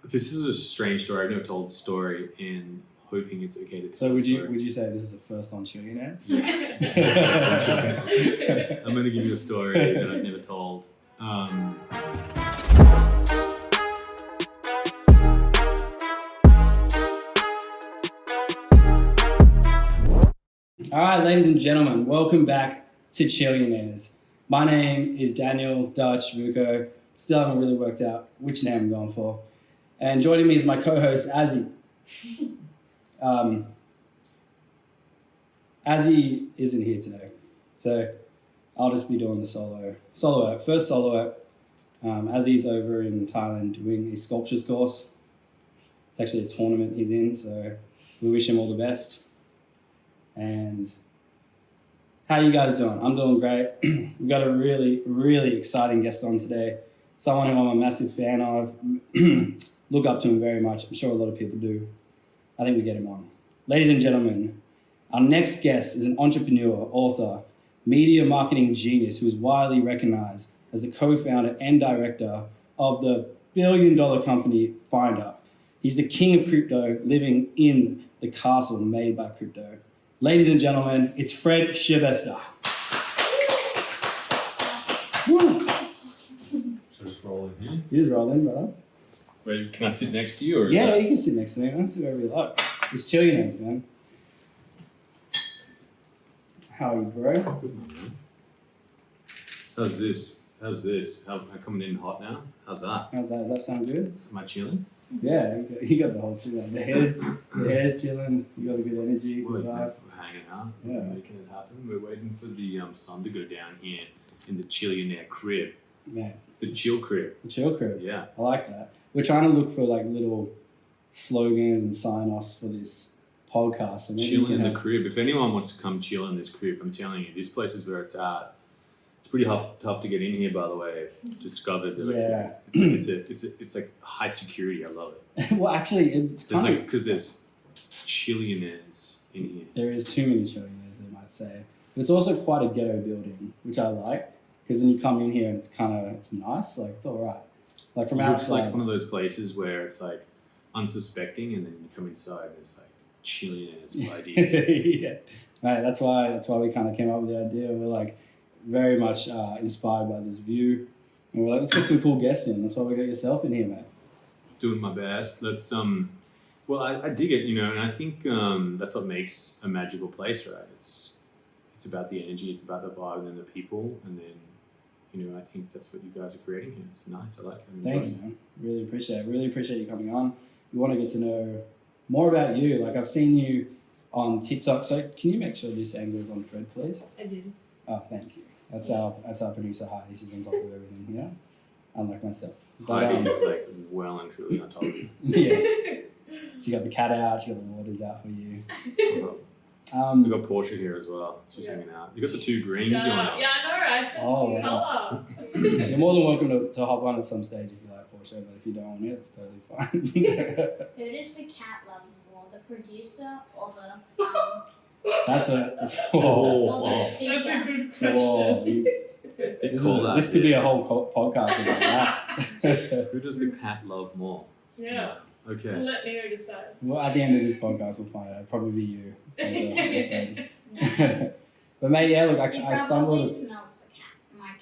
This is a strange story. I've never told the story, and hoping it's okay to tell. So would you say this is the first on Chillionaires? Yeah. I'm going to give you a story that I've never told. All right, ladies and gentlemen, welcome back to Chillionaires. My name is Daniel Dutch Vuko. Still haven't really worked out which name I'm going for. And joining me is my co-host, Azzy. Azzy isn't here today, so I'll just be doing the solo app. First solo app. Azzy's over in Thailand doing his sculptures course. It's actually a tournament he's in, so we wish him all the best. And how you guys doing? I'm doing great. We've got a really, really exciting guest on today. Someone who I'm a massive fan of. Look up to him very much. I'm sure a lot of people do. I think we get him on. Ladies and gentlemen, our next guest is an entrepreneur, author, media marketing genius who is widely recognized as the co-founder and director of the billion-dollar company Finder. He's the king of crypto, living in the castle made by crypto. Ladies and gentlemen, it's Fred Schebesta. Woo! So just roll in here. You just roll in, brother. Wait, can I sit next to you? Or is Yeah, that... you can sit next to me, man. Sit wherever you like. It's Chillionaires, man. How are you, bro? Good, man. How's this? How coming in hot now? How's that? How's that? Does that sound good? Am I chilling? Yeah, you got the whole chill. The hair's chilling. You got a good energy. Good We're vibe. hanging out. Yeah. We're making it happen. We're waiting for the sun to go down here in the Chillionaire crib. Man, The chill crib. the chill crib. Yeah. I like that. We're trying to look for like little slogans and sign-offs for this podcast. So maybe Chilling in the crib. If anyone wants to come chill in this crib, I'm telling you, this place is where it's at. It's pretty tough to get in here, by the way. I've discovered that it's like high security. I love it. Well, actually, it's kind of... Because there's Chillionaires in here. There is too many Chillionaires, they might say. But it's also quite a ghetto building, which I like. Because then you come in here and it's nice. Like, it's all right. Like from outside. It's like one of those places where it's like unsuspecting, and then you come inside and there's like Chillionaires of ideas. Yeah, right. That's why we kind of came up with the idea. We're like very much inspired by this view, and we're like, let's get some cool guests in. That's why we got yourself in here, mate. Doing my best. Let's Well, I dig it, and I think that's what makes a magical place, right? It's about the energy, it's about the vibe and the people, and then. I think that's what you guys are creating here. It's nice. I like it. Thanks, man. Really appreciate it. Really appreciate you coming on. We want to get to know more about you. Like, I've seen you on TikTok. So can you make sure this angle is on Fred, please? I did. Oh, thank you. That's our producer, Heidi. She's on top of everything here. Unlike myself. Heidi's like well and truly on top of it. Yeah. She got the cat out. She got the waters out for you. We got Portia here as well. She's hanging out. You got the two greens going on. Yeah, I know. I said wow. colour. You're more than welcome to hop on at some stage if you like Portia, but if you don't want it, it's totally fine. Who does the cat love more, the producer or the That's a or the That's speaker? a good question. This could be a whole podcast about that. Who does the cat love more? Yeah. Okay. Let Neo decide. Well, at the end of this podcast, we'll find out. It'll probably be you. No. But mate, yeah, look, He I probably stumbled. smells the cat, my cat.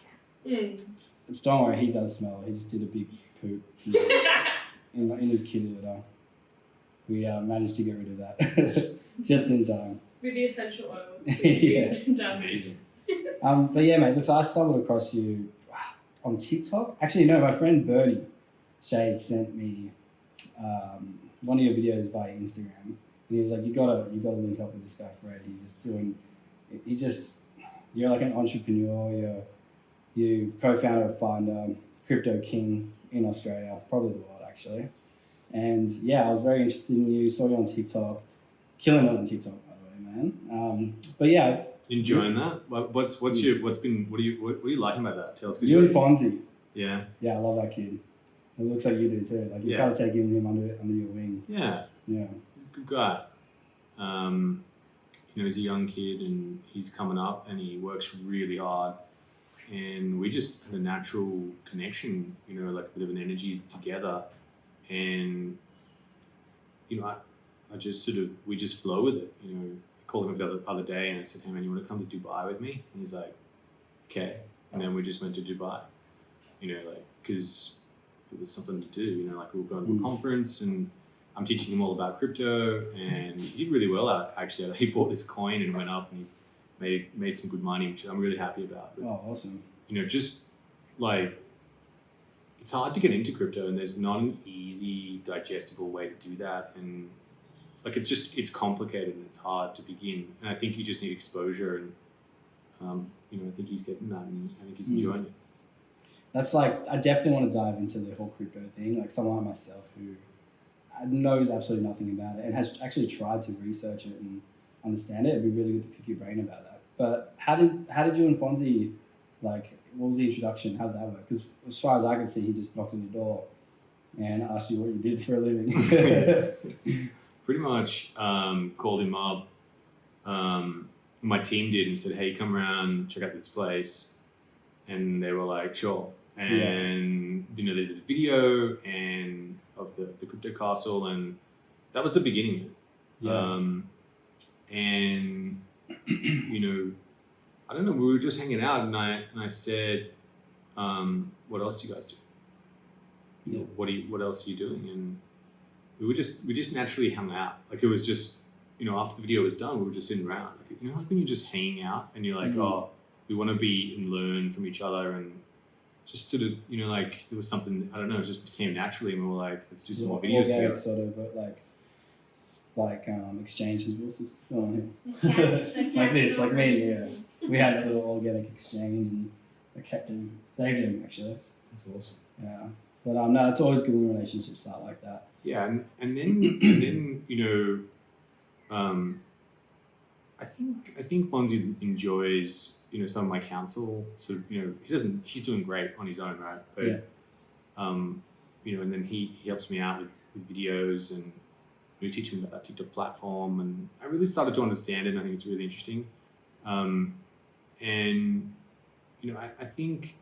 Don't worry, he does smell. He just did a big poop in his kitty litter. We managed to get rid of that just in time. With the essential oils. Yeah. Done. Amazing. But yeah, mate, look, so I stumbled across you on TikTok. Actually, no, my friend Bernie Shade sent me one of your videos via Instagram, and he was like, you gotta link up with this guy Fred. You're like an entrepreneur. You co-founder of Finder, crypto king in Australia, probably the world actually. And yeah, I was very interested in you. Saw you on TikTok, killing it on TikTok by the way, man. But yeah, enjoying that. What are you liking about that? Tell us. You and Fonzie. Yeah. Yeah, I love that kid. It looks like you do too. Like you kind of taking him under your wing. Yeah. Yeah. He's a good guy. He's a young kid and he's coming up and he works really hard. And we just had a natural connection, like a bit of an energy together. and I just we just flow with it. I called him the other day and I said, hey man, you want to come to Dubai with me? And he's like, okay. And then we just went to Dubai, because it was something to do, we were going to a conference and I'm teaching him all about crypto, and he did really well actually. He bought this coin and went up and he made some good money, which I'm really happy about. But, awesome. Just it's hard to get into crypto, and there's not an easy, digestible way to do that. And it's complicated and it's hard to begin. And I think you just need exposure. And I think he's getting that, and I think he's enjoying it. That's I definitely want to dive into the whole crypto thing. Like someone like myself who knows absolutely nothing about it and has actually tried to research it and understand it. It'd be really good to pick your brain about that. But how did you and Fonzie, what was the introduction? How did that work? Because as far as I can see, he just knocked on your door and asked you what you did for a living. Pretty much called him up. My team did and said, hey, come around, check out this place. And they were like, sure. And, they did a video and of the crypto castle, and that was the beginning of it. Yeah. And, I don't know, we were just hanging out and I said, what else do you guys do? Yeah. What else are you doing? And we just naturally hung out. It was just, after the video was done, we were just sitting around. When you're just hanging out and you're like, oh, we want to be and learn from each other, and just sort of, there was something, I don't know, it just came naturally, and we were like, let's do some more videos together. Sort of exchanges. What's this going on The here? cats Like this, are like me, yeah. amazing. We had a little organic exchange, and I kept him, saved him actually. That's awesome. Yeah, but no, it's always good when relationships start like that. Yeah, and then I think Fonzie enjoys some of my counsel. So he's doing great on his own, right? But and then he helps me out with videos, and we teach him about that TikTok platform, and I really started to understand it, and I think it's really interesting. And I think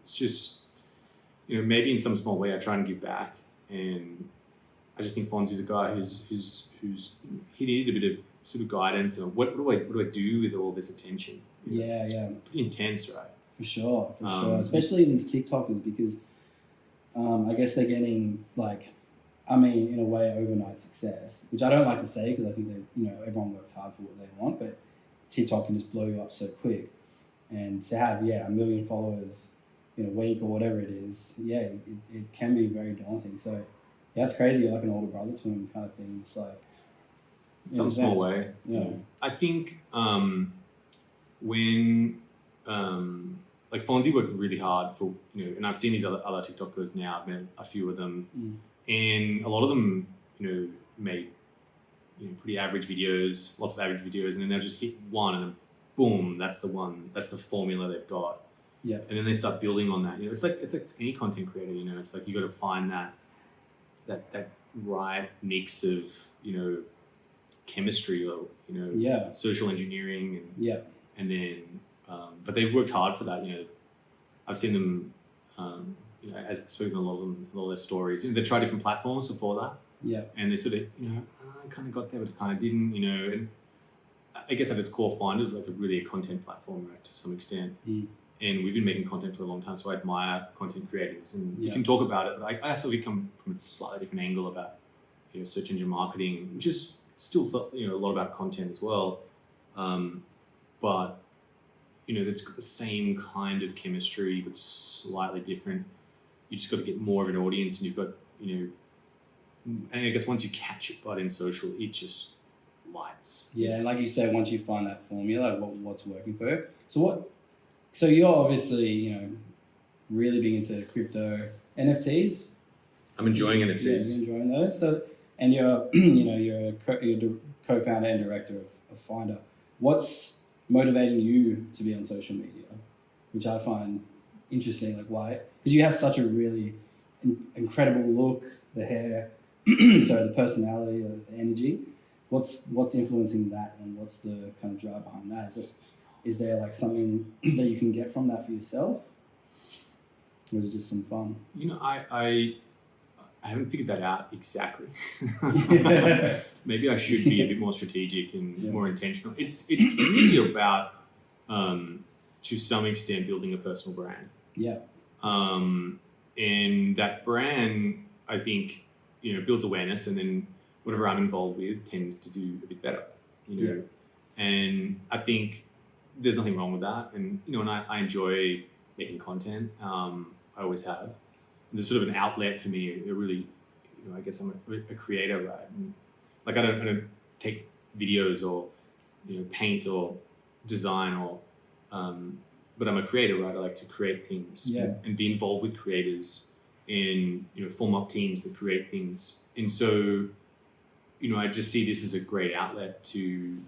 it's just maybe in some small way I try and give back, and I just think Fonzie's a guy who's he needed a bit of sort of guidance, and what do I do with all this attention? It's pretty intense, right? For sure. Especially these TikTokers, because I guess they're getting in a way, overnight success, which I don't like to say because I think that everyone works hard for what they want, but TikTok can just blow you up so quick, and to have 1 million followers in a week or whatever it is, it can be very daunting. So it's crazy. You're like an older brother to him, kind of thing. It's some small way. Yeah. I think when Fonzie worked really hard for and I've seen these other TikTokers now. I've met a few of them, and a lot of them made pretty average videos, lots of average videos, and then they'll just hit one, and then boom, that's the one. That's the formula they've got. Yeah. And then they start building on that. It's like any content creator. It's like you got to find that right mix of chemistry or social engineering and then but they've worked hard for that. I've seen them as I've spoken to a lot of their stories. They try different platforms before that, and they sort of I kind of got there but I kind of didn't, and I guess at its core Finder is really a content platform, right, to some extent. And we've been making content for a long time, so I admire content creators, and you can talk about it, but I sort of come from a slightly different angle about search engine marketing, which is still a lot about content as well, but it's got the same kind of chemistry but just slightly different. You just got to get more of an audience, and you've got and I guess once you catch it, but in social it just lights. And like you say, once you find that formula, what's working for you. So you're obviously really big into crypto, NFTs. I'm enjoying NFTs. Yeah, you're enjoying those. So, and you're you're a co-founder and director of Finder. What's motivating you to be on social media, which I find interesting? Why? Because you have such a really incredible look, the hair, the personality, the energy. What's influencing that, and what's the kind of drive behind that? Is there something that you can get from that for yourself, or is it just some fun? I haven't figured that out exactly. Maybe I should be a bit more strategic and more intentional. It's really about, to some extent, building a personal brand. Yeah. And that brand, I think, builds awareness, and then whatever I'm involved with tends to do a bit better. And I think there's nothing wrong with that. And and I enjoy making content. I always have. And there's sort of an outlet for me. It really, I guess I'm a creator, right? And like I don't take videos or paint or design or but I'm a creator, right? I like to create things and be involved with creators and form up teams that create things. And so I just see this as a great outlet to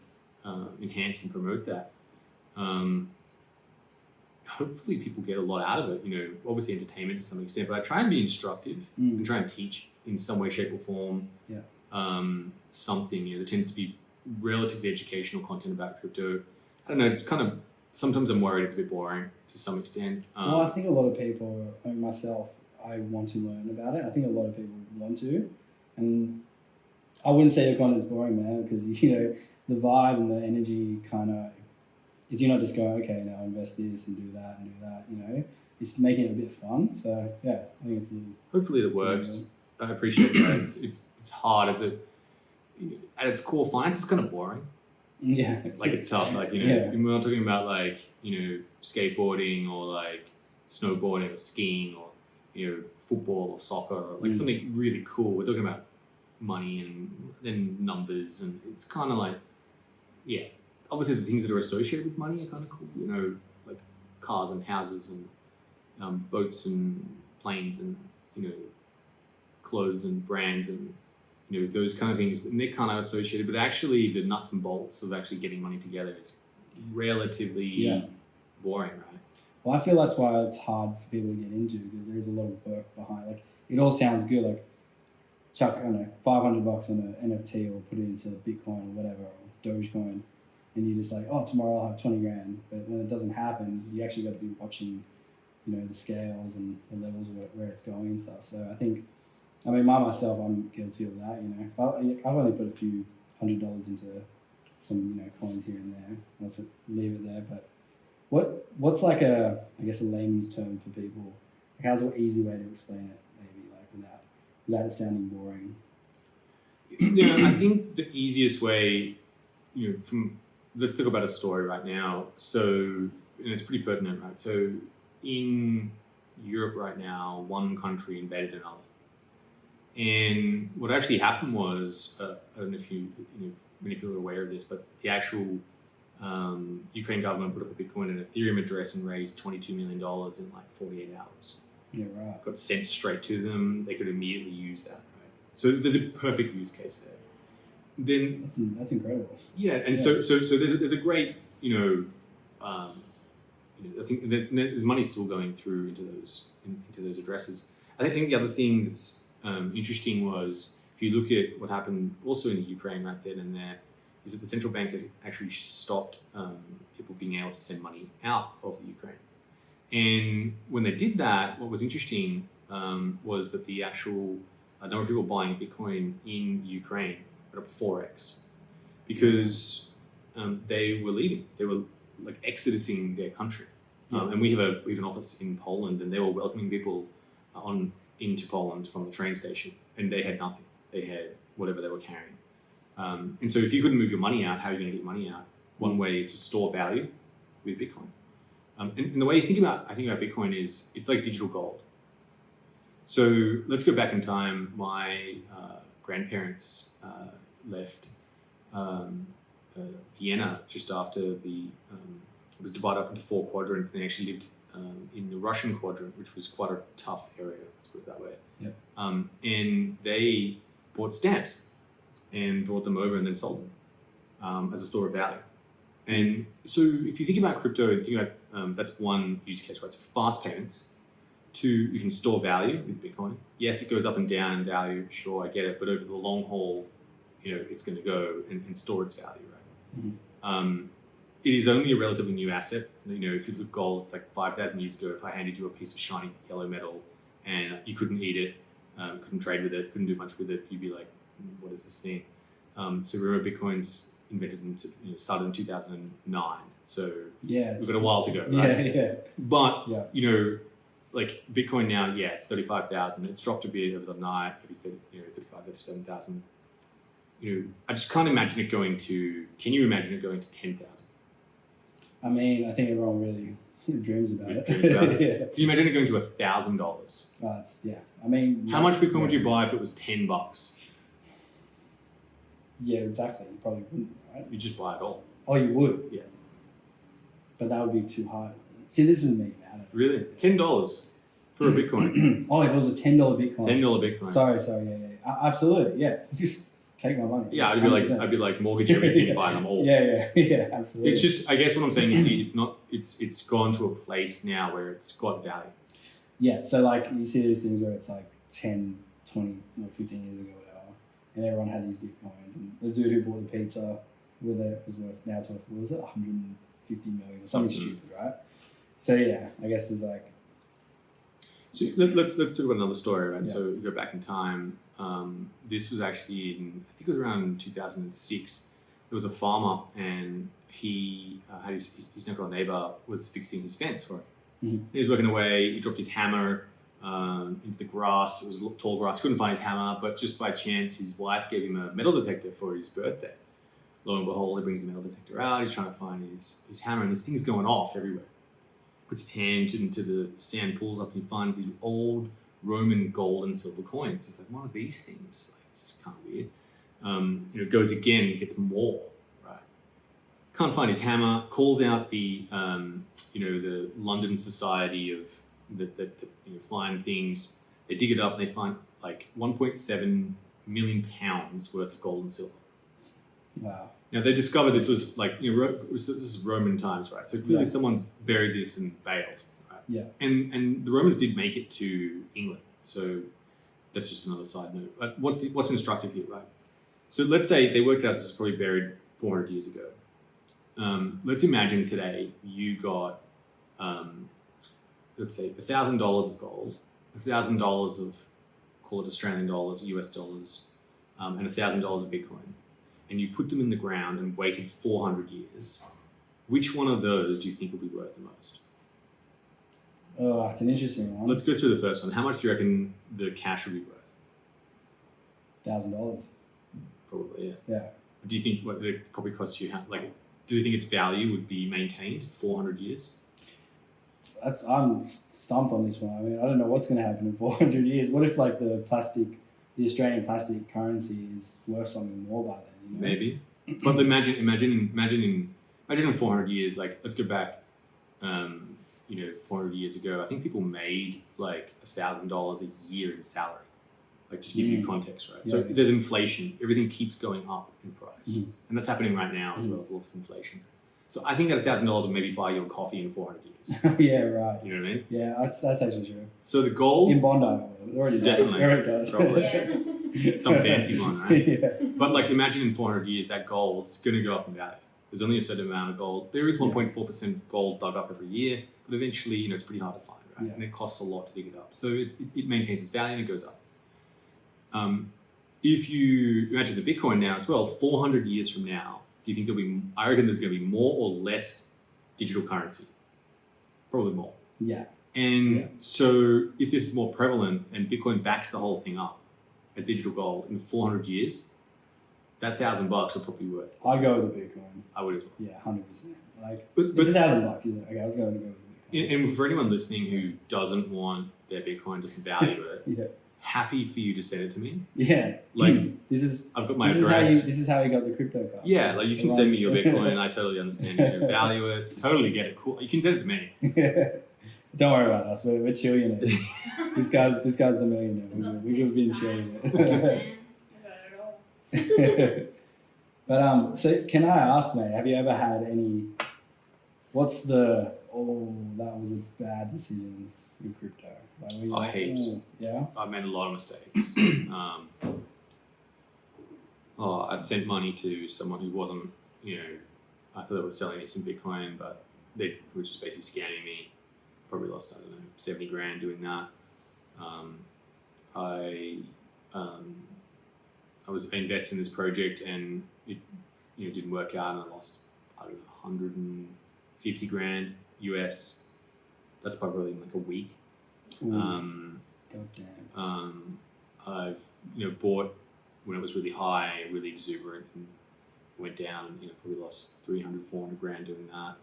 enhance and promote that. Hopefully people get a lot out of it, obviously entertainment to some extent, but I try and be instructive and try and teach in some way, shape or form. Something, there tends to be relatively educational content about crypto. I don't know, it's kind of, sometimes I'm worried it's a bit boring to some extent. Well, I think a lot of people, like myself, I want to learn about it. I think a lot of people want to. And I wouldn't say your content's boring, man, because, the vibe and the energy kind of is you're not just going, okay, now invest this and do that, It's making it a bit fun. So, yeah, I think it's a little... Hopefully it works. I appreciate that. It's hard as at its core, finance is kind of boring. Yeah. Like it's tough. Like, we're not talking about like, skateboarding or like snowboarding or skiing or, football or soccer or like something really cool. We're talking about money and then numbers, and it's kind of like, obviously the things that are associated with money are kind of cool, like cars and houses and boats and planes and, clothes and brands and, those kind of things, and they're kind of associated, but actually the nuts and bolts of actually getting money together is relatively boring, right? Well, I feel that's why it's hard for people to get into, because there is a lot of work behind. Like, it all sounds good, like chuck, I don't know, $500 on an NFT or put it into Bitcoin or whatever, or Dogecoin, and you're just like, oh, tomorrow I'll have 20 grand. But when it doesn't happen, you actually got to be watching, the scales and the levels of where it's going and stuff. So I think, myself, I'm guilty of that, I've only put a few $100 into some, coins here and there. Let's leave it there. But what's like a layman's term for people? Like, how's an easy way to explain it, maybe, like without it sounding boring? I think the easiest way, let's talk about a story right now. So, and it's pretty pertinent, right? So in Europe right now, one country invaded another. And what actually happened was, I don't know if many people are aware of this, but the actual Ukraine government put up a Bitcoin and Ethereum address and raised $22 million in like 48 hours. Yeah, right. Got sent straight to them. They could immediately use that, right? So there's a perfect use case there. Then that's incredible. Yeah, and so there's a great, I think there's money still going through into those addresses. I think the other thing that's interesting was, if you look at what happened also in the Ukraine right then and there, is that the central banks actually stopped people being able to send money out of the Ukraine. And when they did that, what was interesting was that the actual number of people buying Bitcoin in Ukraine went up 4x, because they were leaving. They were like exodusing their country. And we have an office in Poland, and they were welcoming people into Poland from the train station, and they had nothing. They had whatever they were carrying. And so if you couldn't move your money out, how are you going to get money out? One way is to store value with Bitcoin. And the way I think about Bitcoin is, it's like digital gold. So let's go back in time. My grandparents left Vienna just after it was divided up into 4 quadrants. They actually lived in the Russian quadrant, which was quite a tough area, let's put it that way. Yeah. And they bought stamps and brought them over and then sold them as a store of value. And so if you think about crypto, and think about that's one use case, right? So fast payments. 2, you can store value with Bitcoin. Yes, it goes up and down in value. Sure, I get it. But over the long haul, it's going to go and store its value, right? Mm-hmm. It is only a relatively new asset. If you look at gold, it's like 5,000 years ago. If I handed you a piece of shiny yellow metal and you couldn't eat it, couldn't trade with it, couldn't do much with it. You'd be like, what is this thing? So remember, Bitcoin's started in 2009. So Yeah. we've got a while to go, right? Yeah. But Yeah. like Bitcoin now, it's 35,000. It's dropped a bit over the night, maybe 37,000. I just can't imagine it going to. Can you imagine it going to 10,000? I mean, I think everyone really dreams about it. Dreams about it. Yeah. Can you imagine it going to $1,000? Yeah. I mean, How much Bitcoin would yeah. you buy if it was $10? Yeah, exactly. You probably wouldn't, right? You just buy it all. Oh, you would? Yeah. But that would be too high. See, this is me, man. I don't know. Really? $10 for a Bitcoin? Oh, if it was a $10 Bitcoin. $10 Bitcoin. Sorry, yeah. Absolutely, yeah. Just take my money. Yeah, 100%. I'd be like mortgage everything and buy them all. Yeah, absolutely. It's just, I guess what I'm saying is, it's gone to a place now where it's got value. Yeah, so like you see these things where it's like 10, 20, or 15 years ago, whatever, and everyone had these Bitcoins, and the dude who bought the pizza with it was worth, now it's worth, what was it, 150 million or something stupid, right? So yeah, I guess there's like... So let's talk about another story, right? Yeah. So we go back in time. This was actually in, I think it was around 2006. There was a farmer, and he had his next door neighbor was fixing his fence for him. Mm-hmm. He was working away. He dropped his hammer into the grass. It was tall grass. Couldn't find his hammer, but just by chance, his wife gave him a metal detector for his birthday. Lo and behold, he brings the metal detector out. He's trying to find his hammer, and this thing's going off everywhere. Puts his hand into the sand, pulls up, and he finds these old Roman gold and silver coins. He's like, what are these things? Like, it's kind of weird. Goes again, gets more, right? Can't find his hammer, calls out the London Society of that find things. They dig it up and they find like 1.7 million pounds worth of gold and silver. Wow. Now they discovered this was like, this is Roman times, right? So clearly someone's buried this and bailed, right? Yeah. And the Romans did make it to England. So that's just another side note. But what's instructive here, right? So let's say they worked out this is probably buried 400 years ago. Let's imagine today you got, let's say $1,000 of gold, $1,000 of, call it Australian dollars, US dollars, and $1,000 of Bitcoin. And you put them in the ground and waited 400 years, which one of those do you think will be worth the most? Oh, it's an interesting one. Let's go through the first one. How much do you reckon the cash will be worth? $1,000. Probably, yeah. Yeah. Do you think what it probably cost you? Do you think its value would be maintained 400 years? I'm stumped on this one. I mean, I don't know what's going to happen in 400 years. What if like the Australian plastic currency is worth something more by then? You know? Maybe, but imagine in 400 years. Like, let's go back, 400 years ago. I think people made like $1,000 a year in salary. Like, just to give you context, right? Yeah. So there's inflation. Everything keeps going up in price, and that's happening right now as well as lots of inflation. So I think that $1,000 will maybe buy you a coffee in 400 years. Yeah, right. You know what I mean? Yeah, that's actually true. So the gold, In Bondi, it already does. Definitely. It already does. Probably. Yes. some fancy one, right? Yeah. But like, imagine in 400 years that gold's going to go up in value. There's only a certain amount of gold. There is 1.4% gold dug up every year, but eventually, it's pretty hard to find, right? Yeah. And it costs a lot to dig it up. So it maintains its value and it goes up. If you imagine the Bitcoin now as well, 400 years from now, do you think I reckon there's going to be more or less digital currency? Probably more. Yeah. And so if this is more prevalent and Bitcoin backs the whole thing up as digital gold in 400 years, that $1,000 will probably be worth it. I'd go with the Bitcoin. I would as well. Yeah, 100%. Like, But it's $1,000, isn't it? Okay, I was going to go with the Bitcoin. and for anyone listening who doesn't want their Bitcoin, doesn't value it, Yeah. happy for you to send it to me. Yeah. Like, this is I've got my this address. Is how you got the crypto card. Yeah, like you can send me your Bitcoin. I totally understand you don't value it. Totally get it. Cool. You can send it to me. Don't worry about us. We're Chillionaires. this guy's the millionaire. We've been Chillionaires. But so can I ask, mate? Have you ever had any? What's the? Oh, that was a bad decision with crypto. Like, were you Heaps. Yeah. I've made a lot of mistakes. I sent money to someone who wasn't, I thought they were selling me some Bitcoin, but they were just basically scamming me. Probably lost, I don't know, 70 grand doing that. I was invested in this project, and it didn't work out, and I lost, I don't know, 150 grand US. That's probably in like a week. Ooh, God damn. I've bought when it was really high, really exuberant, and went down. Probably lost 300, 400 grand doing that.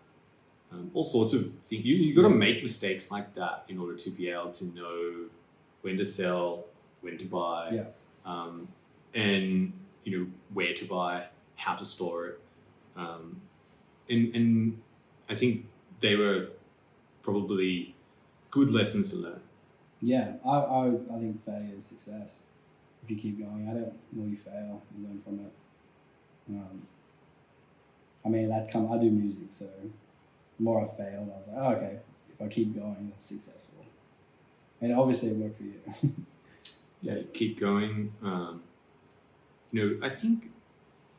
All sorts of things. You got to make mistakes like that in order to be able to know when to sell, when to buy, and where to buy, how to store it, and I think they were probably good lessons to learn. Yeah, I think failure is success. If you keep going at it, the more you fail, you learn from it. I mean, I do music, so the more I failed, I was like, oh, okay, if I keep going, that's successful. And obviously it worked for you. Yeah, keep going. I think,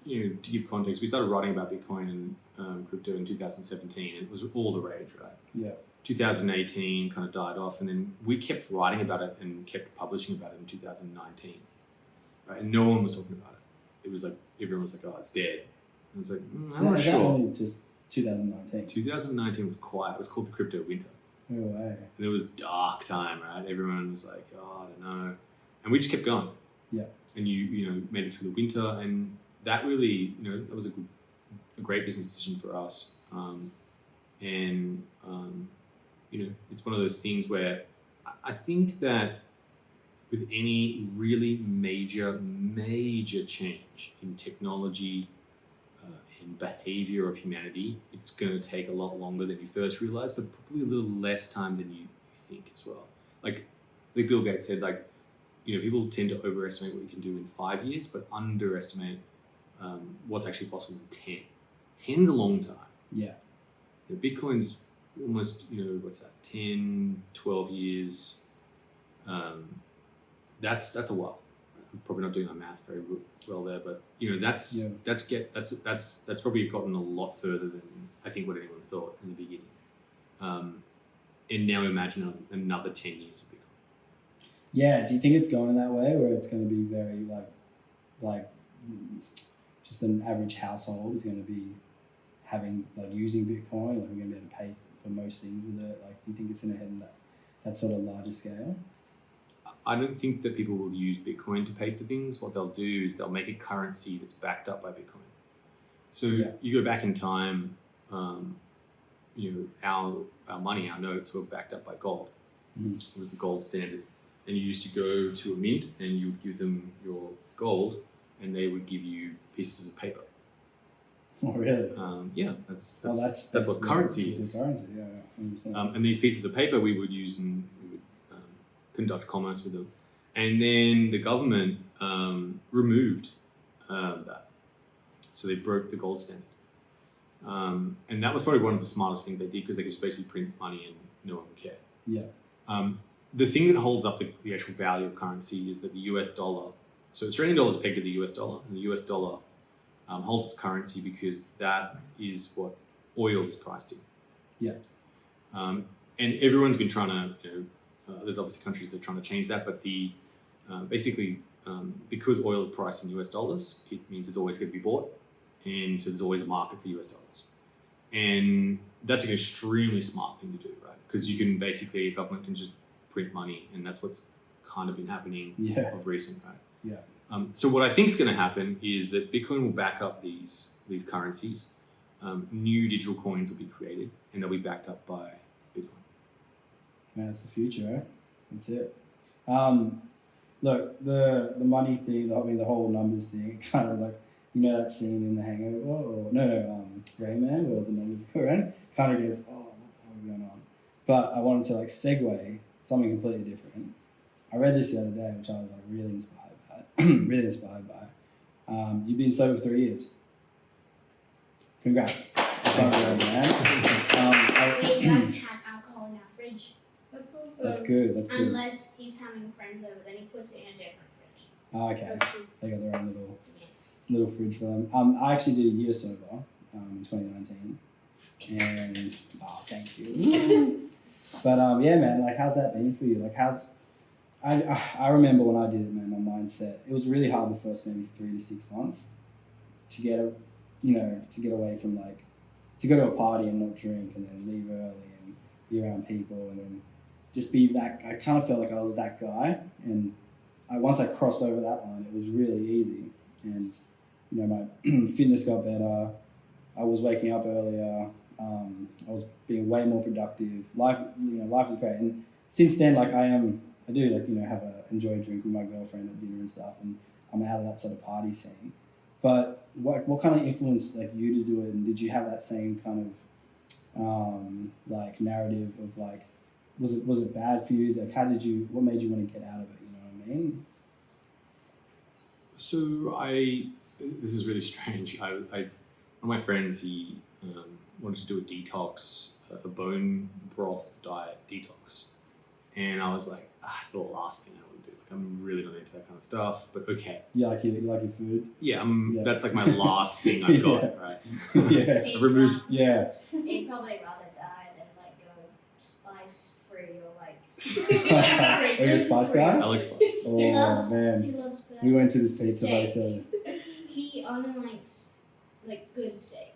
to give context, we started writing about Bitcoin and crypto in 2017, and it was all the rage, right? Yeah. 2018 kind of died off, and then we kept writing about it and kept publishing about it in 2019, right? And no one was talking about it. It was like, everyone was like, oh, it's dead. And it's like, I'm not sure. Only just 2019. 2019 was quiet. It was called the crypto winter. No way. And it was dark time, right? Everyone was like, oh, I don't know. And we just kept going. Yeah. And you made it through the winter, and that really, that was a great business decision for us. It's one of those things where I think that with any really major change in technology and behavior of humanity, it's going to take a lot longer than you first realize, but probably a little less time than you think as well. Like Bill Gates said, like, people tend to overestimate what you can do in 5 years, but underestimate what's actually possible in 10. 10's a long time. Yeah. Bitcoin's almost, what's that, 10, 12 years. That's a while. I'm probably not doing my math very well there, but that's probably gotten a lot further than I think what anyone thought in the beginning. And now imagine another 10 years of Bitcoin. Yeah, do you think it's going that way, where it's going to be very like just an average household is going to be having using Bitcoin, like we're going to be able to pay for most things with it? Like, do you think it's going to head in that sort of larger scale? I don't think that people will use Bitcoin to pay for things. What they'll do is they'll make a currency that's backed up by Bitcoin. So you go back in time, our money, our notes were backed up by gold. Mm-hmm. It was the gold standard. And you used to go to a mint and you would give them your gold, and they would give you pieces of paper. Oh, really? Yeah, that's what currency is. Currency, yeah, 100%. And these pieces of paper we would use, and we would conduct commerce with them. And then the government removed that. So they broke the gold standard. And that was probably one of the smartest things they did, because they could just basically print money and no one would care. Yeah. The thing that holds up the actual value of currency is that the US dollar, so Australian dollar is pegged to the US dollar, and the US dollar holds its currency because that is what oil is priced in. Yeah. And everyone's been trying to, there's obviously countries that are trying to change that, but because oil is priced in US dollars, it means it's always going to be bought. And so there's always a market for US dollars. And that's an extremely smart thing to do, right? Because a government can just print money, and that's what's kind of been happening of recent, right? Yeah. So what I think is going to happen is that Bitcoin will back up these currencies. New digital coins will be created, and they'll be backed up by Bitcoin. Man, that's the future, eh? That's it. Look, the money thing, the whole numbers thing, kind of like, that scene in The Hangover, or Rayman, where the numbers go around, kind of goes, oh, what the hell is going on? But I wanted to segue something completely different. I read this the other day, which I was really inspired by. You've been sober for 3 years. Congrats. That's not really, man. We don't have alcohol in our fridge. That's awesome. That's good. Unless he's having friends over, then he puts it in a different fridge. Oh, okay. That's good. They got their own little fridge for them. I actually did a year sober in 2019. And, thank you. But yeah, man, how's that been for you? How's I remember when I did it, man. My mindset. It was really hard the first maybe 3 to 6 months to get to get away from like to go to a party and not drink and then leave early and be around people and then just be that. I kind of felt like I was that guy, and once I crossed over that line, it was really easy, and my fitness got better. I was waking up earlier. I was being way more productive. Life was great, and since then, like I do like enjoy a drink with my girlfriend at dinner and stuff, and I'm out of that sort of party scene. But what kind of influenced like you to do it, and did you have that same kind of like narrative of like was it bad for you? Like what made you want to get out of it? You know what I mean? So this is really strange. One of my friends, he wanted to do a detox, a bone broth diet detox, and I was like, it's the last thing I want to do. Like, I'm really not into that kind of stuff, but okay. You like your food? Yeah, that's like my last thing I've got, right? Yeah. I've removed. Yeah. He'd probably rather die than like go spice free or like. Are you a spice guy? I like spice. Oh He man, loves spice. we went to this pizza Steak. place. He only likes like good steak.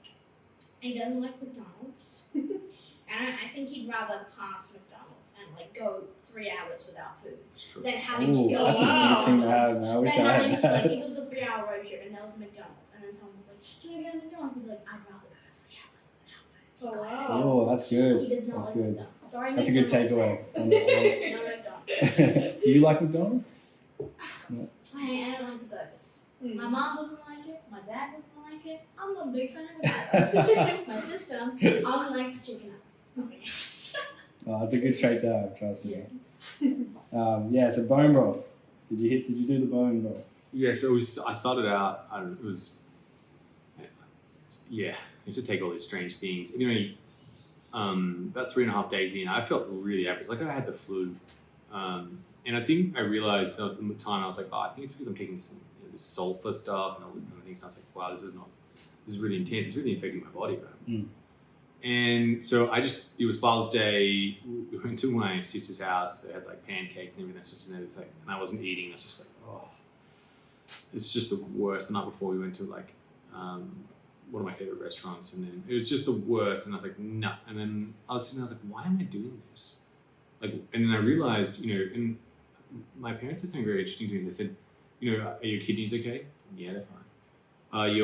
And he doesn't like McDonald's. And I think he'd rather pass McDonald's and like go 3 hours without food than having to go. That's a Wow. good thing to have, man. I wish I Than having had to, like, that. if it was a 3-hour road trip and there was a McDonald's and then someone was like, do you want to go to McDonald's? He'd be like, I'd rather go to 3 hours without food. Oh, Go to wow. McDonald's. Oh, that's good. He does not That's like good. McDonald's. Sorry, That's a good McDonald's. takeaway. No McDonald's. Do you like McDonald's? I don't like the burgers. Mm. My mom doesn't like it. My dad doesn't like it. I'm not a big fan of it. My sister only likes the chicken nuggets. Nothing else. Oh, it's a good trait to have, trust me. Yeah, so bone broth. Did you do the bone broth? Yeah, so I started out. It was, yeah. You have to take all these strange things. Anyway, about 3.5 days in, I felt really average. Like I had the flu, and I think I realized that was the time I was like, I think it's because I'm taking this sulfur stuff and all this kind of things. And I was like, wow, this is really intense. It's really affecting my body, right? Mm. And so it was Father's Day. We went to my sister's house. They had like pancakes and everything. That's just another thing. And I wasn't eating. I was just like, oh, it's just the worst. The night before we went to like one of my favorite restaurants, and then it was just the worst. And I was like, no. And then I was sitting there, I was like, why am I doing this? Like, and then I realized, and my parents said something very interesting to me. They said, are your kidneys okay? Yeah, they're fine. Does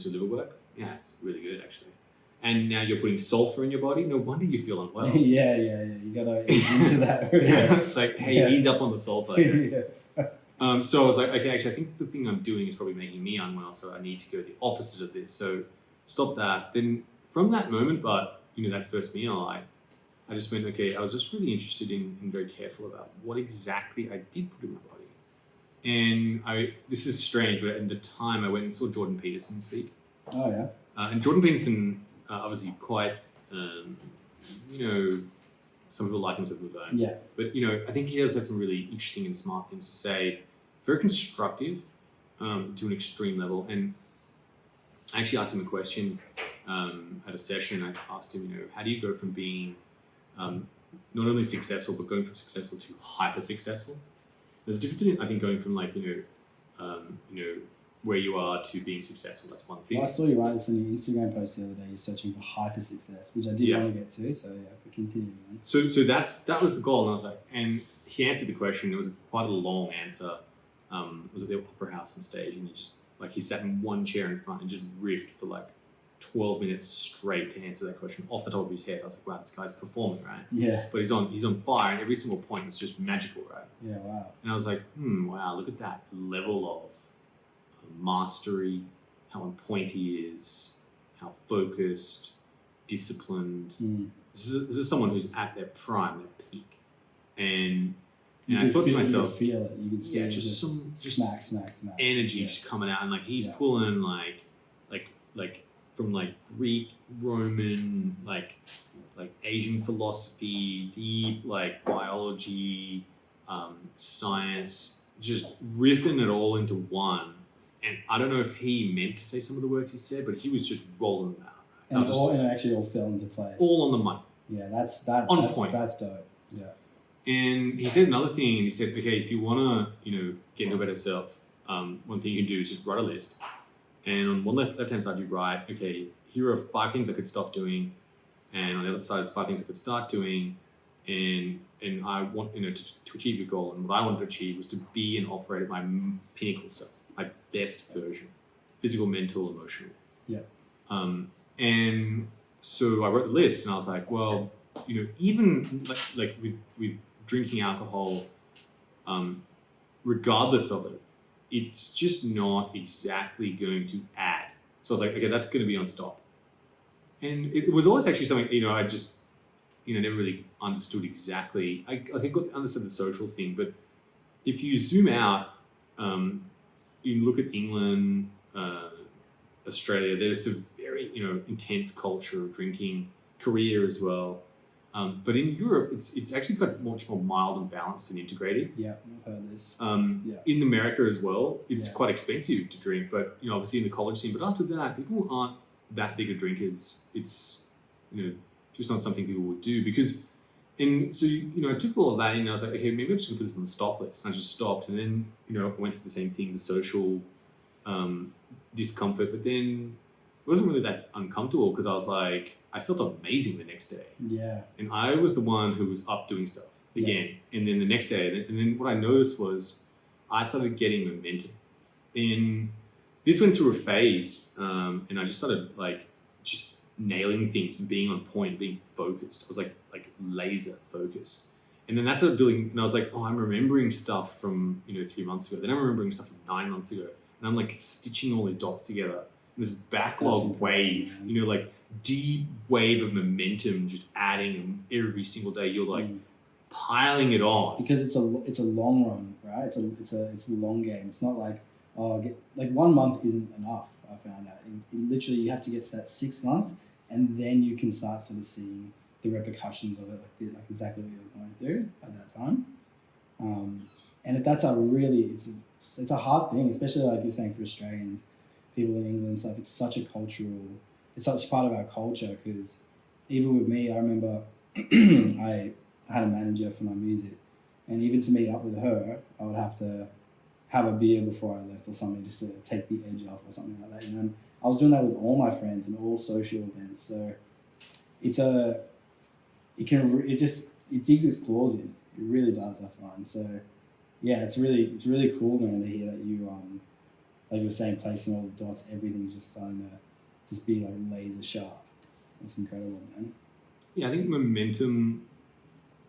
your liver work? Yeah, it's really good actually. And now you're putting sulfur in your body. No wonder you feel unwell. Yeah. You gotta ease into that. Yeah. It's like, hey, ease up on the sulfur. Yeah. So I was like, okay, actually, I think the thing I'm doing is probably making me unwell. So I need to go the opposite of this. So stop that. Then from that moment, but that first meal, I just went, okay, I was just really interested in very careful about what exactly I did put in my body. And this is strange, but at the time I went and saw Jordan Peterson speak. Oh yeah. And Jordan Peterson, obviously quite, some people like him, some people don't. Yeah. But, I think he has had some really interesting and smart things to say. Very constructive to an extreme level. And I actually asked him a question at a session. I asked him, how do you go from being not only successful, but going from successful to hyper successful? There's a difference between, I think, going from like, where you are to being successful. That's one thing. Well, I saw you write this on your Instagram post the other day. You're searching for hyper success, which I did want to get to. So yeah, but continue, man. So that was the goal, and I was like, and he answered the question. It was quite a long answer. It was at the Opera House on stage, and he sat in one chair in front and just riffed for like 12 minutes straight to answer that question off the top of his head. I was like, wow, this guy's performing, right? Yeah. But he's on fire, and every single point was just magical, right? Yeah. Wow. And I was like, wow, look at that level of mastery, how on point he is, how focused, disciplined. This is someone who's at their prime, their peak. And I thought to myself, you could feel it. You could see it just smack. energy just coming out, and like he's pulling like from like Greek, Roman, like Asian philosophy, deep like biology, science, just riffing it all into one. And I don't know if he meant to say some of the words he said, but he was just rolling them out. Right? And it actually all fell into place. All on the money. Yeah, that's On point. That's dope. Yeah. And he said another thing, and he said, okay, if you want to, get into a better self, one thing you can do is just write a list. And on one left-hand side, you write, okay, here are 5 things I could stop doing. And on the other side, it's 5 things I could start doing. And I want, to achieve your goal. And what I wanted to achieve was to be and operate at my pinnacle self, my best version, physical, mental, emotional. Yeah. And so I wrote the list, and I was like, well, even like with drinking alcohol, regardless of it, it's just not exactly going to add. So I was like, okay, that's going to be on stop. And it was always actually something, I just, never really understood understood the social thing. But if you zoom out, you look at England, Australia, there's a very, intense culture of drinking, Korea as well. But in Europe, it's actually got much more mild and balanced and integrated. Yeah, I've heard this. In America as well, it's quite expensive to drink, but obviously in the college scene. But after that, people aren't that big of drinkers. It's just not something people would do because. And so I took all of that and I was like, okay, maybe I'm just gonna put this on the stop list. And I just stopped, and then I went through the same thing, the social discomfort, but then it wasn't really that uncomfortable because I was like, I felt amazing the next day. Yeah. And I was the one who was up doing stuff again. And then the next day, and then what I noticed was I started getting momentum. And this went through a phase, and I just started just nailing things and being on point, being focused. I was like laser focused. And then that started building, and I was like, oh, I'm remembering stuff from 3 months ago. Then I'm remembering stuff from 9 months ago. And I'm like stitching all these dots together. And this backlog wave, deep wave of momentum, just adding, and every single day you're like piling it on. Because it's a long run, right? It's a long game. It's not like 1 month isn't enough. I found out. Literally, you have to get to that 6 months, and then you can start sort of seeing the repercussions of it, like exactly what you're going through at that time. And that's it's a hard thing, especially like you're saying for Australians, people in England and stuff. It's such part of our culture because even with me, I remember I had a manager for my music, and even to meet up with her, I would have to have a beer before I left or something just to take the edge off or something like that. And I was doing that with all my friends and all social events. So it digs its claws in. It really does, I find. So yeah, it's really cool, man, to hear that you like you were saying, placing all the dots, everything's just starting to just be like laser sharp. That's incredible, man. Yeah, I think momentum,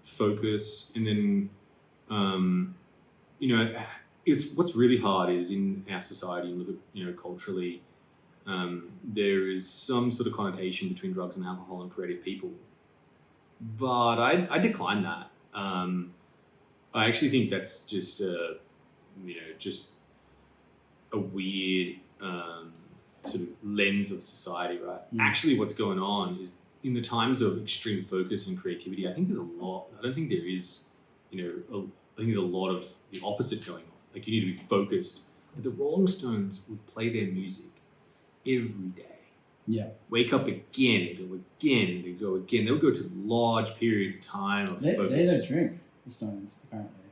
focus, and then it's what's really hard is in our society, look at culturally, there is some sort of connotation between drugs and alcohol and creative people, but I decline that. I actually think that's just just a weird sort of lens of society, right? Actually, what's going on is in the times of extreme focus and creativity, I think there's a lot. I don't think there is, I think there's a lot of the opposite going on. Like you need to be focused. Like the Rolling Stones would play their music every day. Yeah. Wake up again and go again and go again. They would go to large periods of time of They focus. don't drink, the Stones, apparently.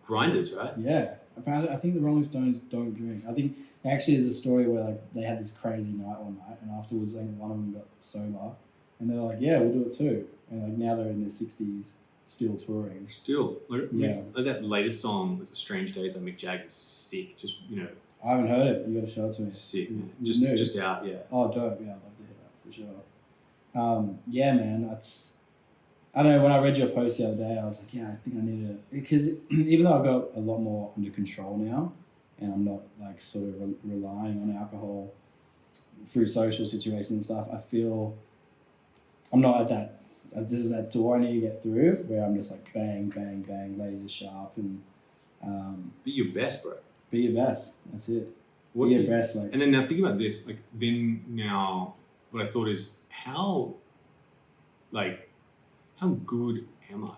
Grinders, right? Yeah. Apparently, I think the Rolling Stones don't drink. I think actually there's a story where like they had this crazy night one night, and afterwards like one of them got sober, and they're like, yeah, we'll do it too. And like now they're in their 60s, still touring. Still, like that latest song was "Strange Days" by Mick Jagger's sick. Just I haven't heard it. You got to show it to me. sick. Man. It's new. Just out, yeah. Oh, dope. Yeah, I'd love to hear that for sure. Yeah, man, I don't know, when I read your post the other day, I was like, yeah, I think I need to, because even though I've got a lot more under control now, and I'm not like sort of relying on alcohol through social situations and stuff, I feel I'm not at that, this is that door I need to get through, where I'm just like bang, bang, bang, laser sharp, and Be your best, bro. be your best. That's it. What Be your do- best. Like, And then now think about this. Like then now, what I thought is how good am I?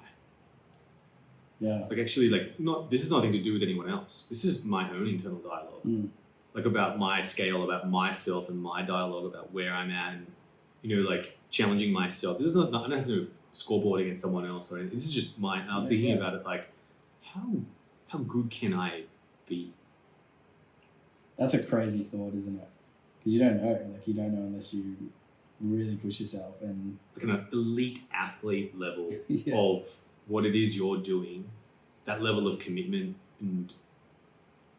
yeah. Like actually, this is nothing to do with anyone else. This is my own internal dialogue. Mm. Like about my scale, about myself, and my dialogue about where I'm at, and like challenging myself. This is not. I don't have to scoreboard against someone else or anything. This is just mine. And I was thinking about it like, how good can I be? That's a crazy thought, isn't it? Because you don't know. Like, you don't know unless you really push yourself. And Like an elite athlete level yeah. of what it is you're doing, that level of commitment and,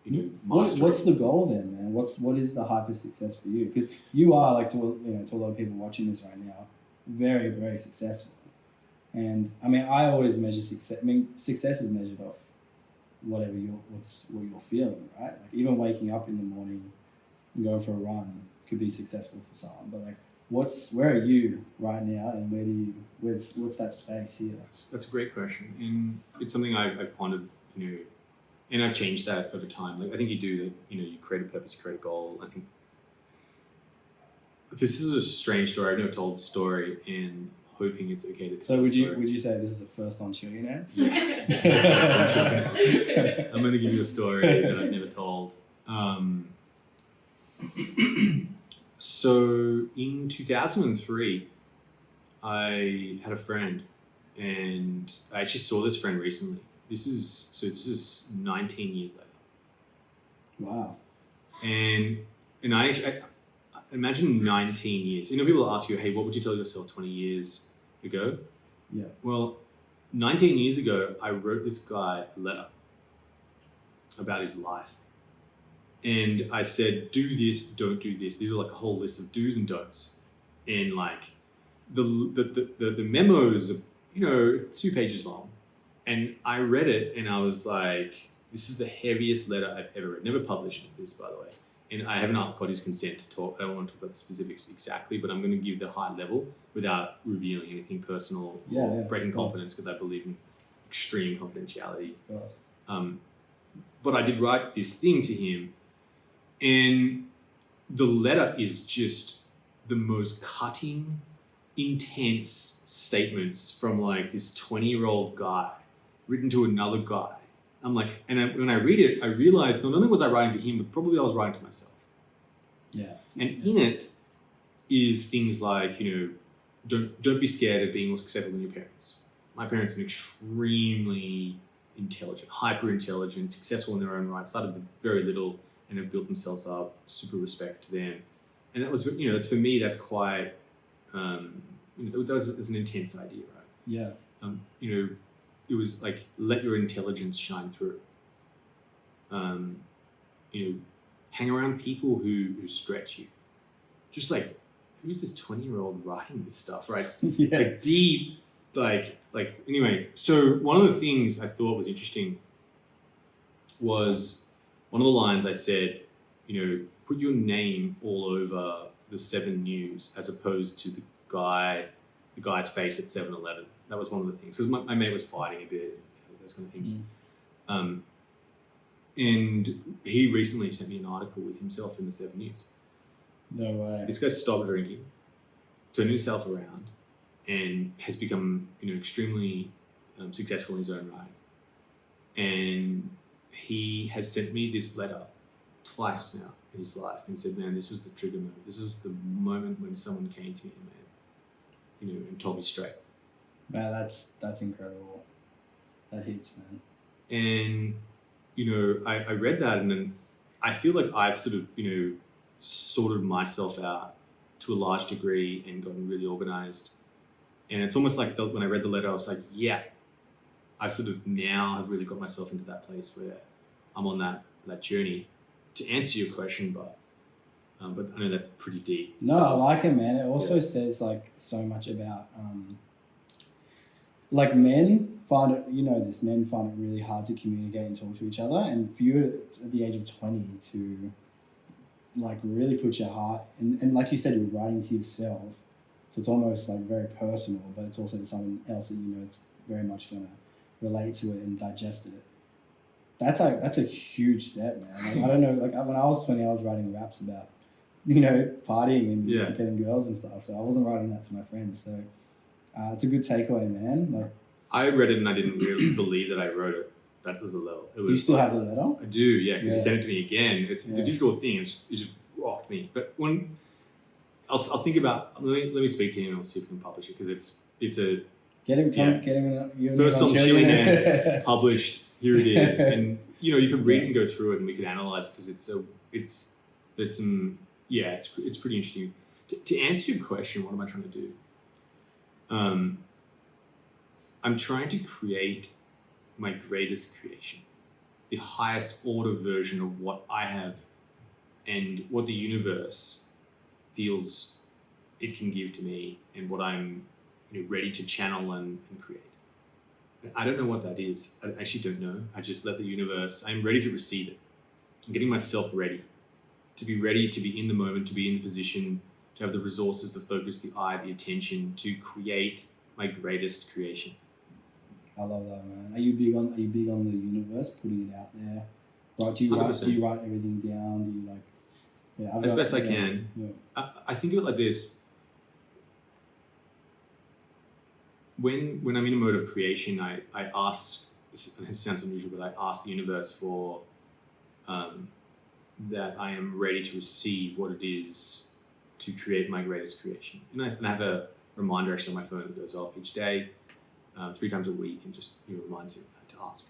you know, mastery. What's the goal then, man? What is the hyper success for you? Because you are, like, to a lot of people watching this right now, very, very successful. And I mean, I always measure success. I mean, success is measured off what you're feeling, right? Like, even waking up in the morning and going for a run could be successful for someone. But like, where are you right now, and what's that space here? That's a great question, and it's something I've pondered, you know, and I've changed that over time. Like, I think you do, like, you know, you create a purpose, you create a goal. I think this is a strange story. I've never told the story, and I'm hoping it's okay to tell. So would you say this is a first on Chillionaires? Yeah. I'm going to give you a story that I've never told. So in 2003, I had a friend, and I actually saw this friend recently. This is 19 years later. Wow. And I imagine 19 years. You know, people ask you, hey, what would you tell yourself 20 years ago? Yeah. Well, 19 years ago, I wrote this guy a letter about his life. And I said, do this, don't do this. These are like a whole list of do's and don'ts. And like the memos, are, you know, 2 pages long. And I read it and I was like, this is the heaviest letter I've ever read. Never published this, by the way. And I haven't got his consent to talk. I don't want to talk about the specifics exactly, but I'm going to give the high level without revealing anything personal or breaking confidence, because I believe in extreme confidentiality. Of course. But I did write this thing to him, and the letter is just the most cutting, intense statements from like this 20-year-old guy written to another guy. I'm like, when I read it, I realized not only was I writing to him, but probably I was writing to myself. Yeah. And in it is things like, you know, don't be scared of being more successful than your parents. My parents are extremely intelligent, hyper intelligent, successful in their own right, started with very little and have built themselves up. Super respect to them. And that was, you know, for me, that's quite, you know, that was an intense idea, right? Yeah. You know, it was like, let your intelligence shine through. You know, hang around people who stretch you. Just like, who's this 20-year-old writing this stuff, right? Yeah. Like deep, like anyway. So one of the things I thought was interesting was one of the lines I said, you know, put your name all over the 7 News as opposed to the guy's face at 7-Eleven. That was one of the things, because my mate was fighting a bit, you know, those kind of things. And he recently sent me an article with himself in the 7 News. No way. This guy stopped drinking, turned himself around, and has become, you know, extremely successful in his own right. And he has sent me this letter twice now in his life and said, man, this was the trigger moment. This was the moment when someone came to me, man, you know, and told me straight. Man, that's incredible. That hits, man. And, you know, I read that, and then I feel like I've sort of, you know, sorted myself out to a large degree and gotten really organized. And it's almost like when I read the letter, I was like, yeah, I sort of now have really got myself into that place where I'm on that journey. To answer your question, but I know that's pretty deep. No, I like it, man. It also says like so much about like men find it, you know this, men find it really hard to communicate and talk to each other. And for you at the age of 20 to like really put your heart, and like you said, you're writing to yourself. So it's almost like very personal, but it's also to someone else that you know it's very much going to relate to it and digest it. That's a huge step, man. Like, I don't know, like when I was 20, I was writing raps about, you know, partying and getting girls and stuff. So I wasn't writing that to my friends. So it's a good takeaway, man. Like, I read it and I didn't really believe that I wrote it. That was the level. It was, you still have the letter? I do, yeah, because he sent it to me again. It's a digital thing. It just rocked me. But when I'll think about, let me speak to him and we'll see if we can publish it, because it's a Get him, Yeah. get him in. You and First me on Chillionaires. Chillionaires, published. Here it is, and you could read it and go through it, and we could analyze it because there's some it's pretty interesting. To answer your question, what am I trying to do? I'm trying to create my greatest creation, the highest order version of what I have, and what the universe feels it can give to me, and what I'm ready to channel and create. I don't know what that is. I actually don't know. I just let the universe, I'm ready to receive it. I'm getting myself ready to be in the moment, to be in the position, to have the resources, the focus, the eye, the attention to create my greatest creation. I love that, man. Are you big on the universe, putting it out there? Right? Do you 100%. write everything down? Do you like? Yeah, As best I can. Yeah. I think of it like this. When I'm in a mode of creation, I ask, it sounds unusual, but I ask the universe for that I am ready to receive what it is to create my greatest creation. And I have a reminder actually on my phone that goes off each day, 3 times a week, and just reminds you to ask.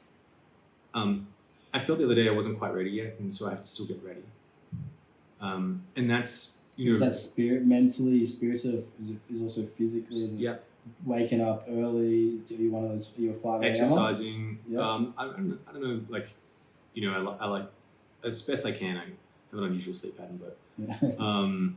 I felt the other day I wasn't quite ready yet, and so I have to still get ready. And that's Is that spirit mentally? Spiritual is also physically. Is it yeah. waking up early? Are you one of those? Are you a 5 a.m.? Exercising. Yeah. I don't know. Like, I like as best I can. I have an unusual sleep pattern, but Yeah.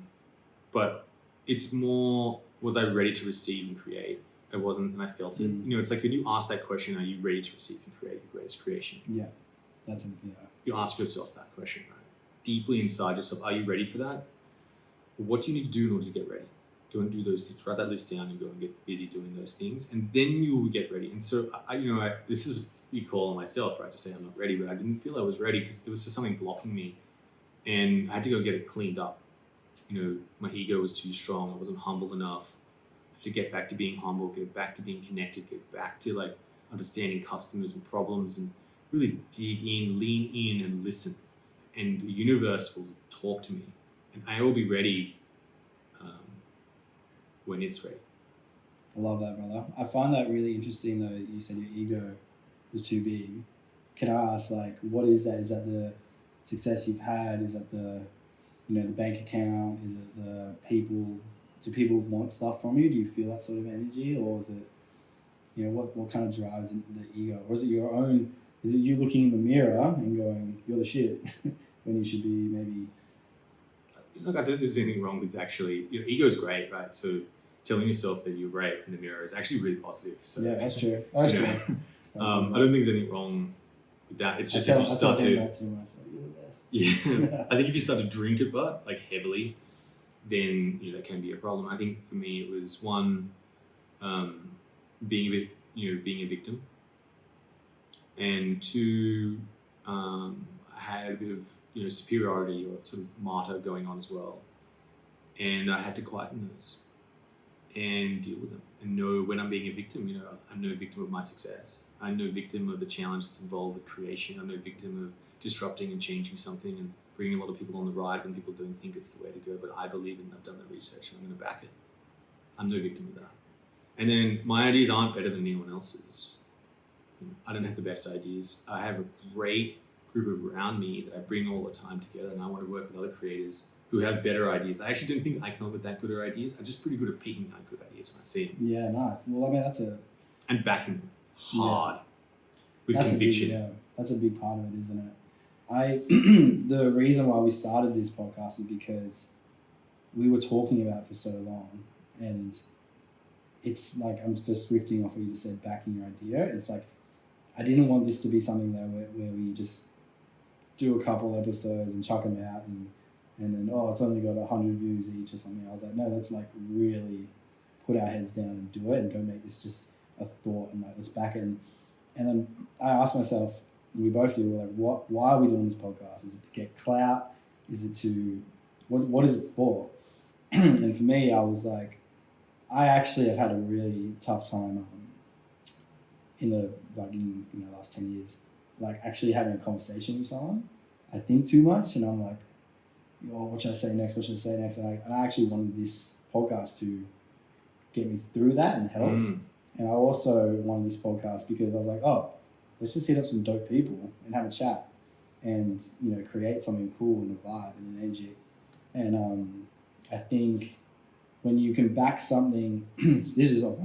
but it's more, was I ready to receive and create? I wasn't, and I felt it. It's like when you ask that question, are you ready to receive and create your greatest creation? Yeah, that's You ask yourself that question, right? Deeply inside yourself, are you ready for that? What do you need to do in order to get ready? Go and do those things. Write that list down and go and get busy doing those things, and then you will get ready. And so, this is a big call on myself, right, to say I'm not ready, but I didn't feel I was ready because there was just something blocking me, and I had to go get it cleaned up. My ego was too strong. I wasn't humble enough. I have to get back to being humble, get back to being connected, get back to like understanding customers and problems, and really dig in, lean in, and listen. And the universe will talk to me, and I will be ready when it's ready. I love that, brother. I find that really interesting, though. You said your ego was too big. Can I ask, like, what is that? Is that the success you've had? Is that the bank account? Is it the people? Do people want stuff from you? Do you feel that sort of energy, or is it, what kind of drives the ego, or is it your own? Is it you looking in the mirror and going, "You're the shit," when you should be maybe? Look, I don't think there's anything wrong with actually. Ego is great, right? So telling yourself that you're great in the mirror is actually really positive. So Yeah, that's true. That's true. I don't think there's anything wrong with that. It's just if you start to. That too much. Like, you're the best. Yeah, I think if you start to drink it, but like heavily, then that can be a problem. I think for me it was one, being a victim, and two, I had a bit of superiority or sort of martyr going on as well, and I had to quieten those and deal with them and know when I'm being a victim. I'm no victim of my success. I'm no victim of the challenge that's involved with creation. I'm no victim of disrupting and changing something and bringing a lot of people on the ride when people don't think it's the way to go, but I believe it and I've done the research and I'm going to back it. I'm no victim of that. And then my ideas aren't better than anyone else's. I don't have the best ideas. I have a great group around me that I bring all the time together, and I want to work with other creators who have better ideas. I actually don't think I come up with that good ideas. I'm just pretty good at picking out good ideas when I see them. Yeah, nice. Well, I mean, and backing them hard with that's conviction. That's a big part of it, isn't it? The reason why we started this podcast is because we were talking about it for so long, and it's like, I'm just riffing off what you just said, backing your idea. It's like, I didn't want this to be something that where we just do a couple episodes and chuck them out and then, it's only got 100 views each or something. I was like, no, let's like really put our heads down and do it and go make this just a thought and like, let's back it. And then I asked myself, we both did, we're like, why are we doing this podcast? Is it to get clout? Is it to, what is it for? And for me, I was like, I actually have had a really tough time in the last 10 years, like actually having a conversation with someone. I think too much and I'm like, what should I say next? What should I say next? And I actually wanted this podcast to get me through that and help. And I also wanted this podcast because I was like, oh, let's just hit up some dope people and have a chat and, create something cool and a vibe and an energy. And I think when you can back something, this is of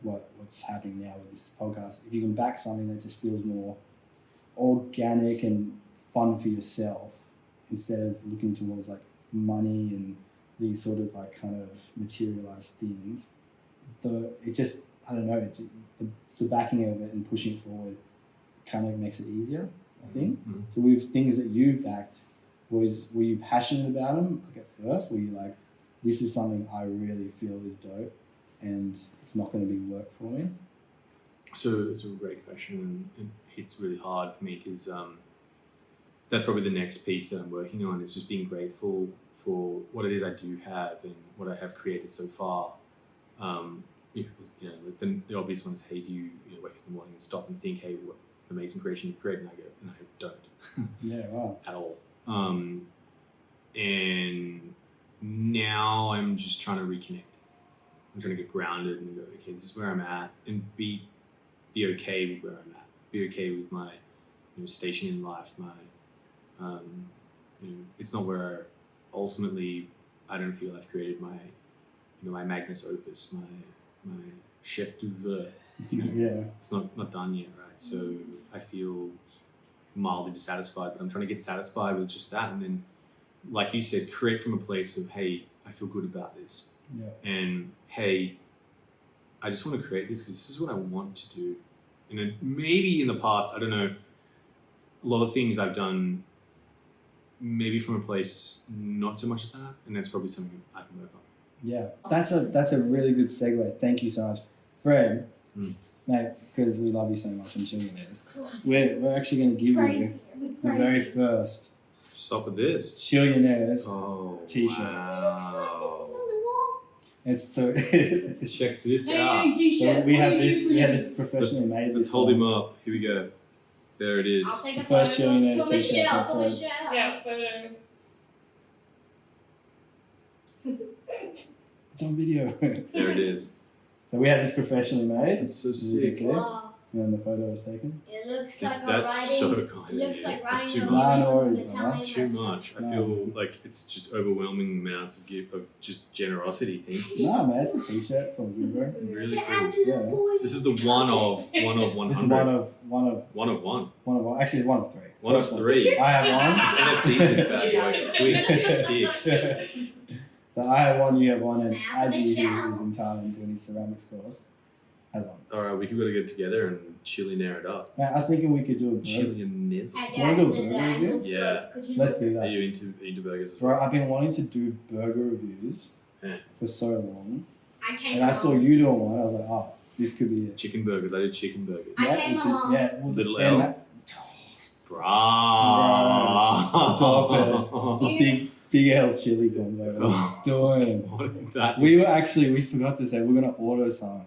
what's happening now with this podcast. If you can back something that just feels more organic and fun for yourself instead of looking towards like money and these sort of like kind of materialized things, the backing of it and pushing forward kind of makes it easier, I think. Mm-hmm. So with things that you've backed, were you passionate about them like at first? Were you like, this is something I really feel is dope and it's not going to be work for me? So it's a great question, and it hits really hard for me because that's probably the next piece that I'm working on, is just being grateful for what it is I do have and what I have created so far. Like the obvious ones, hey, do you wake up in the morning and stop and think, hey, what an amazing creation you created? And I don't. Yeah, wow. At all. And now I'm just trying to reconnect. I'm trying to get grounded and go, okay, this is where I'm at, and be okay with where I'm at. Be okay with my station in life. My it's not where ultimately I don't feel I've created my my magnus opus, my chef d'oeuvre. Yeah. It's not done yet, right? So I feel mildly dissatisfied, but I'm trying to get satisfied with just that, and then, like you said, create from a place of, hey, I feel good about this. Yeah. And hey, I just want to create this because this is what I want to do. And then maybe in the past, I don't know, a lot of things I've done maybe from a place not so much as that, and that's probably something I can work on. Yeah, that's a really good segue. Thank you so much, Fred. Mate, because we love you so much on Chillionaires, we're actually going to give you the very first Stop with this. Chillionaires t-shirt. Wow. It's so Check this Hey, out. so we have this professionally made. Let's hold him up. Here we go. There it is. I'll take a The first photo Chillionaires for t-shirt Michelle. for For Fred. Michelle. Yeah, photo. It's on video. There it is. So we have this professionally made. It's so Really sick. sick. Wow. And then the photo was taken. It looks like a That's writing. so kind It looks of like you. That's writing too a much. No, no from worries, the man. Italian That's too restaurant. much. I No. feel like it's just overwhelming amounts of just generosity. Thank you. No, man, it's a t-shirt. It's all good, bro. Really To add cool. to the Yeah. void. This is the one of 100. This is one of actually one of three. One of First three. I have It's NFT this bad boy. Quick sticks. one. So I have one, you have one, and Now Azzy, the who show. is in Thailand doing his ceramics course, has one. All right, we could get together and Chillionaire it up. Man, I was thinking we could do a burger. Chillionaires. At Wanna do a the burger angles, review? Yeah. could you Let's do Are that. you into burgers as Bro, well? I've been wanting to do burger reviews Yeah. for so long, I came and I saw along. you doing one. I was like, oh, this could be it. Chicken burgers. I do chicken burgers. I came it's along. yeah, well, Little then L. that- Stop Big L chili combo. Doing. What is that? We forgot to say we're gonna order some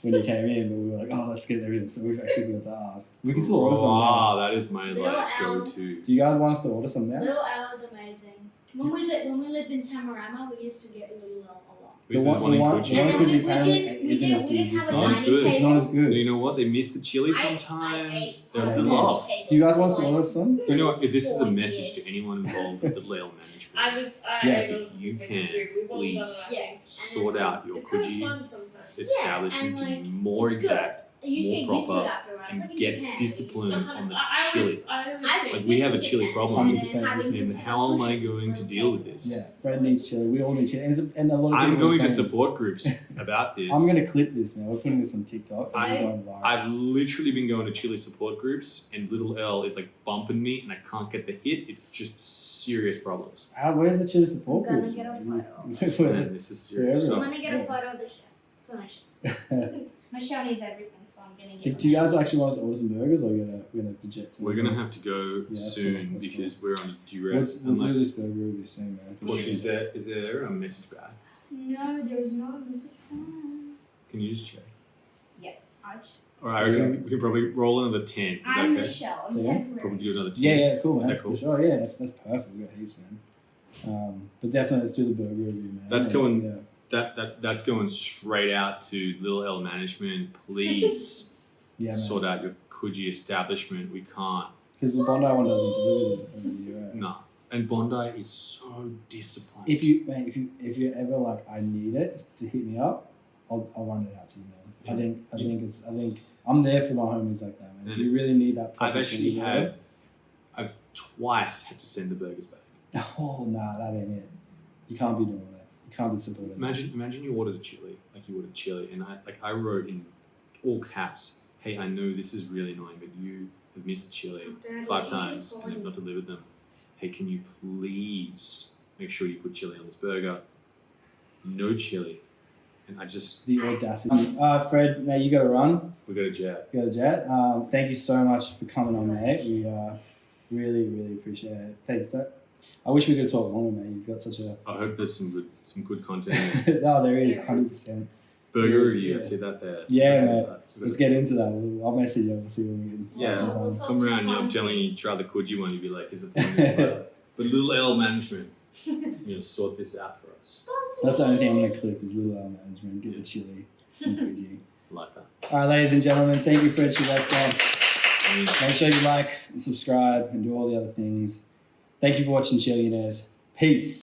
when you came in, but we were like, oh, let's get everything. So we've actually forgot to ask. We can still order some now. Wow, that is my Little L. go-to. Do you guys want us to order some now? Little L is amazing. When we lived in Tamarama, we used to get Little L a lot. The one in could Coogee. And then be we apparently didn't isn't as good. have It's a not as dining good. table. It's not as good. You know what? They miss the chili I sometimes. ate They're on the the love. table Do you guys want us for to like- order some? You know what? If this is a 4 message years. to anyone involved with the Lale management, Yes. you can please Yeah. sort out your It's kind of Coogee fun sometimes. establishment and, to like, be more it's good. exact You just more get used to it proper afterwards. and like in get Japan, disciplined on the I chili. always I've Like, we have a chili problem. 100%. And how am I going to deal with this? Yeah, Fred needs chili. We all need chili, and a lot of I'm people are going to saying- support groups about this. I'm gonna clip this now. We're putting this on TikTok. This is I- going viral. I've literally been going to chili support groups, and little L is like bumping me, and I can't get the hit. It's just serious problems. Where's the chili support I'm gonna groups? get a Photo. Man, this is serious Yeah, I'm stuff. gonna get a photo of the chef. For Michelle. Michelle needs everything, so I'm gonna get. Do you guys actually want us to order some burgers, or we're gonna have to jet some? We're gonna have to go Yeah, that's soon cool, that's because we're on duress. We'll do Unless, this burger review soon, man. for what sure. is there a message back? No, there's not a message from us. Can you just check? Arch. All right, we can probably roll another 10. Is that I'm okay? Michelle. I'm So, yeah? temporary. Probably do another 10. Yeah, cool, Is man. that cool? For sure, yeah, that's perfect. We got heaps, man. But definitely, let's do the burger review, man. That's going- Yeah. that's going straight out to Little L management. Please Yeah, man. sort out your Coogee establishment. We can't. Because the Bondi one doesn't deliver every year. Right? No. And Bondi is so disciplined. If you're ever like, I need it, just to hit me up, I'll run it out to you, man. I think I'm there for my homies like that, man. If you really need that, I've twice had to send the burgers back. Oh nah, that ain't it. You can't be doing that. You can't be supporting. Imagine you ordered a chili, and I wrote in all caps, "Hey, I know this is really annoying, but you have missed the chili Dad, 5 what did you times call and have him? not delivered them. Hey, can you please make sure you put chili on this burger? No chili." And I just The audacity. Fred, mate, you got to run. we got a jet. You got a jet. Thank you so much for coming on, mate. We really, really appreciate it. Thanks. I wish we could talk longer, mate. You've got such a. I hope there's some good content. There. No, there is 100%. Burger review. Yeah. I see that there. Yeah, mate. Let's get into that. I'll message you. We'll see when we can. Yeah. some time. We'll talk Come to around and I'm Fonzie. telling you, try the Coogee one. You'd be like, "Is it?" But Little L management, sort this out for us. That's the only thing I'm going to clip is Little L management. Get the chili from Coogee. Like that. All right, ladies and gentlemen, thank you, Fred Schebesta. I mean, Make sure you like and subscribe and do all the other things. Thank you for watching Chillionaires. Peace.